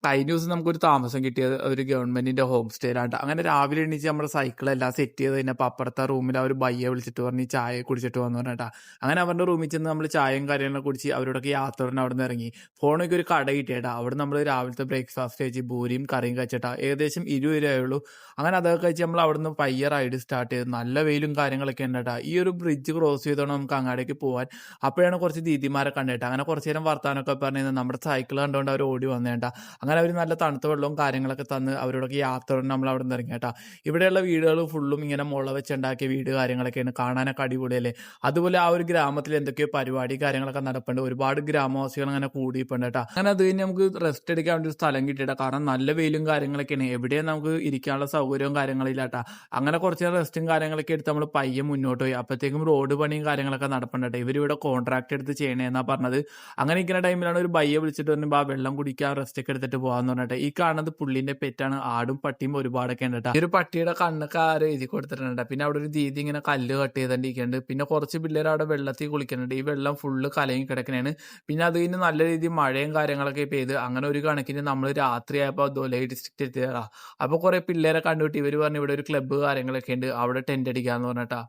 കഴിഞ്ഞ ദിവസം നമുക്കൊരു താമസം കിട്ടിയത് ഒരു ഗവൺമെന്റിന്റെ ഹോം സ്റ്റേയിലാട്ടോ. അങ്ങനെ രാവിലെ എണീച്ച് നമ്മുടെ സൈക്കിളെല്ലാം സെറ്റ് ചെയ്ത് കഴിഞ്ഞപ്പോൾ അപ്പുറത്തെ റൂമിൽ അവർ ബയ്യെ വിളിച്ചിട്ട് പറഞ്ഞ് ചായ കുടിച്ചിട്ട് വന്നു പറഞ്ഞിട്ടാ. അങ്ങനെ അവരുടെ റൂമിൽ ചെന്ന് നമ്മൾ ചായയും കാര്യങ്ങളൊക്കെ കുടിച്ച് അവരോടൊക്കെ യാത്ര പറഞ്ഞ് അവിടെ നിന്ന് ഇറങ്ങി. ഫോണൊക്കെ ഒരു കട കിട്ടിയേട്ടാ. അവിടെ നമ്മൾ രാവിലത്തെ ബ്രേക്ക്ഫാസ്റ്റ് കഴിച്ച് പൂരിയും കറിയും കഴിച്ചിട്ടാ. ഏകദേശം 20 രൂപയുള്ളൂ. അങ്ങനെ അതൊക്കെ കഴിച്ച് നമ്മൾ അവിടെ നിന്ന് പയ്യെ റൈഡ് സ്റ്റാർട്ട് ചെയ്ത്. നല്ല വെയിലും കാര്യങ്ങളൊക്കെ ഉണ്ട് കേട്ടോ. ഈ ഒരു ബ്രിഡ്ജ് ക്രോസ് ചെയ്തോണ്ട് നമുക്ക് അങ്ങാടേക്ക് പോകാൻ. അപ്പോഴാണ് കുറച്ച് ദീദിമാരെ കണ്ടേട്ടാ. അങ്ങനെ കുറച്ച് നേരം വർത്താനമൊക്കെ പറഞ്ഞ് നമ്മുടെ സൈക്കിൾ കണ്ടുകൊണ്ട് അവർ ഓടി വന്നേട്ടാ. അങ്ങനെ അവർ നല്ല തണുത്ത വെള്ളവും കാര്യങ്ങളൊക്കെ തന്ന് അവരോടൊക്കെ യാത്ര പറഞ്ഞ് നമ്മൾ അവിടെ നിന്ന് ഇറങ്ങി കേട്ടോ. ഇവിടെയുള്ള വീടുകൾ ഫുള്ളും ഇങ്ങനെ മുള വെച്ചുണ്ടാക്കിയ വീട് കാര്യങ്ങളൊക്കെയാണ്. കാണാനൊക്കെ അടിപൊളിയല്ലേ. അതുപോലെ ആ ഒരു ഗ്രാമത്തിൽ എന്തൊക്കെയോ പരിപാടി കാര്യങ്ങളൊക്കെ നടപ്പുണ്ട്. ഒരുപാട് ഗ്രാമവാസികൾ അങ്ങനെ കൂടിയിട്ടുണ്ട് കേട്ടോ. അങ്ങനെ അത് കഴിഞ്ഞ് നമുക്ക് റെസ്റ്റ് എടുക്കാൻ വേണ്ടി ഒരു സ്ഥലം കിട്ടിയിട്ടാ. കാരണം നല്ല വെയിലും കാര്യങ്ങളൊക്കെയാണ്. എവിടെയും നമുക്ക് ഇരിക്കാനുള്ള സൗകര്യവും കാര്യങ്ങളില്ല കേട്ടോ. അങ്ങനെ കുറച്ച് റെസ്റ്റും കാര്യങ്ങളൊക്കെ എടുത്ത് നമ്മൾ പയ്യെ മുന്നോട്ട് പോയി. അപ്പോഴത്തേക്കും റോഡ് പണിയും കാര്യങ്ങളൊക്കെ നടപ്പുണ്ട് കേട്ടോ. ഇവരിവിടെ കോൺട്രാക്ട് എടുത്ത് ചെയ്യണേന്നാ പറഞ്ഞത്. അങ്ങനെ ഇരിക്കുന്ന ടൈമിലാണ് ഒരു ബയ്യെ വിളിച്ചിട്ട് പറഞ്ഞു ബാ വെള്ളം കുടിക്കാൻ റെസ്റ്റ് ഒക്കെ എടുത്തിട്ട് പോകാന്ന് പറഞ്ഞിട്ട്. ഈ കാണുന്നത് പുള്ളിന്റെ പെറ്റാണ്. ആടും പട്ടിയും ഒരുപാടൊക്കെ ഉണ്ട് കേട്ടോ. ഈ ഒരു പട്ടിയുടെ കണ്ണൊക്കെ ആരോ എഴുതി കൊടുത്തിട്ടുണ്ട്. പിന്നെ അവിടെ ഒരു ദീദി ഇങ്ങനെ കല്ല് കട്ട് ചെയ്തോണ്ടിരിക്കുന്നുണ്ട്. പിന്നെ കുറച്ച് പിള്ളേർ അവിടെ വെള്ളത്തിൽ കുളിക്കുന്നുണ്ട്. ഈ വെള്ളം ഫുള്ള് കലങ്ങി കിടക്കണേണ്. പിന്നെ അത് കഴിഞ്ഞ് നല്ല രീതിയിൽ മഴയും കാര്യങ്ങളൊക്കെ പെയ്ത് അങ്ങനെ ഒരു കണക്കിന് നമ്മൾ രാത്രിയായപ്പോൾ ദോലൈ ഡിസ്ട്രിക്റ്റ് എത്തിയതാ. അപ്പൊ കുറെ പിള്ളേരെ കണ്ടുപിട്ടി ഇവർ പറഞ്ഞു ഇവിടെ ഒരു ക്ലബ്ബ് കാര്യങ്ങളൊക്കെ ഉണ്ട് അവിടെ ടെന്റ് അടിക്കാന്ന് പറഞ്ഞിട്ടാ.